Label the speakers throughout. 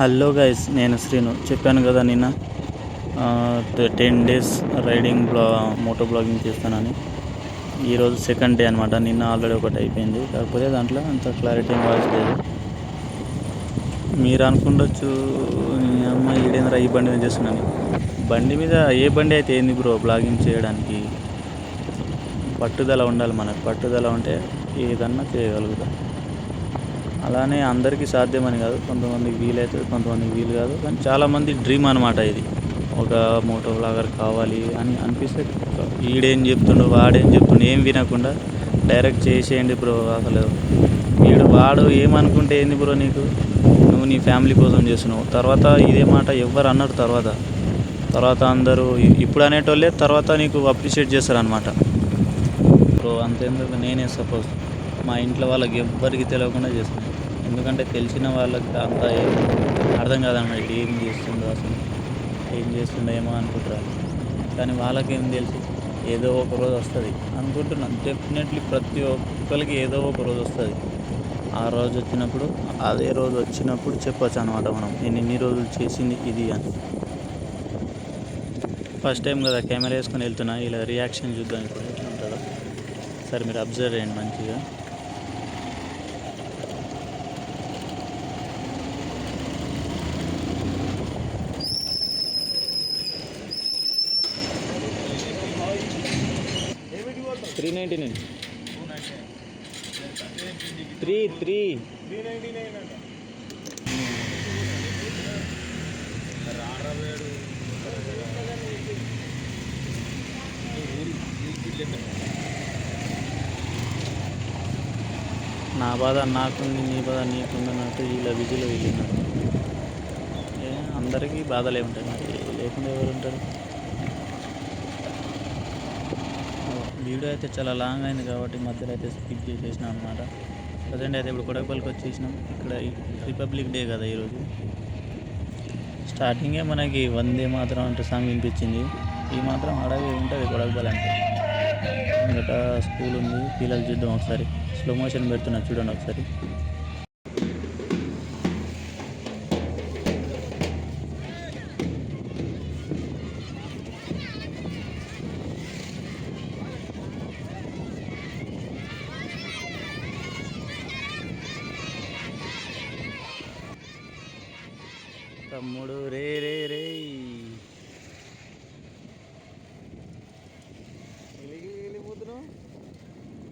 Speaker 1: Hello guys, నేను శ్రీను. చెప్పాను కదా నిన్న 10 days రైడింగ్ మోటో బ్లాగింగ్ చేస్తానని. ఈరోజు సెకండ్ డే అనమాట. నిన్న ఆల్రెడీ ఒకటి అయిపోయింది, కాకపోతే దాంట్లో అంత క్లారిటీ వాయిస్ లేదు. మీరు అనుకుండొచ్చు, అమ్మ ఈడేంద్రా ఈ బండి మీద చేస్తున్నాను. బండి మీద ఏ బండి అయితే ఏంది బ్రో, బ్లాగింగ్ చేయడానికి పట్టుదల ఉండాలి. మనకు పట్టుదల ఉంటే ఏదన్నా చేయగలుగుతాం. అలానే అందరికీ సాధ్యమని కాదు, కొంతమందికి వీలవుతుంది, కొంతమందికి వీలు కాదు. కానీ చాలామంది డ్రీమ్ అనమాట ఇది. ఒక మోటో బ్లాగర్ కావాలి అని అనిపిస్తే ఈడేం చెప్తుండు వాడేం చెప్తుండు ఏం వినకుండా డైరెక్ట్ చేసేయండి బ్రో. అసలు వాడు ఏమనుకుంటే ఏంది బ్రో, నువ్వు నీ ఫ్యామిలీ కోసం చేస్తున్నావు. తర్వాత ఇదే మాట ఎవ్వరు అన్నారు. తర్వాత అందరూ ఇప్పుడు అనేటోళ్ళే తర్వాత నీకు అప్రిషియేట్ చేస్తారు అనమాట బ్రో. అంతేందుకు, నేనే సపోజ్ మా ఇంట్లో వాళ్ళకి ఎవ్వరికి తెలియకుండా చేస్తున్నాను. ఎందుకంటే తెలిసిన వాళ్ళకి అంతా ఏం అర్థం కాదన్నమాట. ఏం చేస్తుండో అసలు ఏం చేస్తుండో ఏమో అనుకుంటారు. కానీ వాళ్ళకేం తెలుసు, ఏదో ఒక రోజు వస్తుంది అనుకుంటున్నాను. డెఫినెట్లీ ప్రతి ఒక్కరికి ఏదో ఒక రోజు వస్తుంది. ఆ రోజు వచ్చినప్పుడు, అదే రోజు వచ్చినప్పుడు చెప్పచ్చు అనమాట మనం నేను ఇన్ని రోజులు చేసింది ఇది అని. ఫస్ట్ టైం కదా కెమెరా వేసుకొని వెళ్తున్నా. ఇలా రియాక్షన్ చూద్దాం ఇప్పుడు ఎట్లా ఉంటుందో. సరే మీరు అబ్జర్వ్ చేయండి మంచిగా. $399 3 నా బాధ నాకుంది, నీ బాధ నీకుంది అన్నట్టు వీళ్ళ విజులు వెళ్ళినారు. అందరికీ బాధలు ఏముంటాయి, మరి లేకుండా ఎవరు ఉంటారు. వీడియో అయితే చాలా లాంగ్ అయింది కాబట్టి మధ్యలో అయితే స్కిప్ చేసేసినాం అనమాట. ప్రజెంట్ అయితే ఇప్పుడు కొడైపల్లికి వచ్చేసినాం. ఇక్కడ రిపబ్లిక్ డే కదా ఈరోజు. స్టార్టింగే మనకి వందే మాత్రం అంటే సాంగ్ వినిపించింది. ఈ మాత్రం అడవి ఉంటుంది కొడైపల్లి అంటే. ఇంకా స్కూల్ ఉంది, పిల్లలు చూద్దాం ఒకసారి. స్లో మోషన్ పెడుతున్నా చూడండి ఒకసారి. తమ్ముడు రే రే రే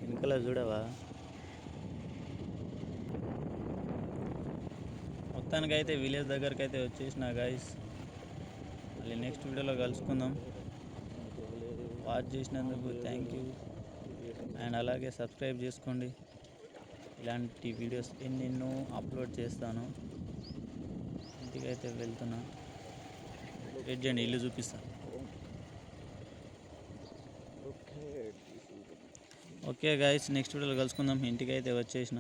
Speaker 1: వెనకల చూడవా. మొత్తానికైతే విలేజ్ దగ్గరికి అయితే వచ్చేసిన గైస్. మళ్ళీ నెక్స్ట్ వీడియోలో కలుసుకుందాం. వాచ్ చేసినందుకు థ్యాంక్ యూ. అండ్ అలాగే సబ్స్క్రైబ్ చేసుకోండి. ఇలాంటి వీడియోస్ ఎన్నెన్నో అప్లోడ్ చేస్తాను. ఇంటికైతే వెళ్తున్నా. వెయిట్ చేయండి, ఇల్లు చూపిస్తాను. ఓకే గైస్, నెక్స్ట్ వీడియోలో కలుసుకుందాం. ఇంటికైతే వచ్చేసిన.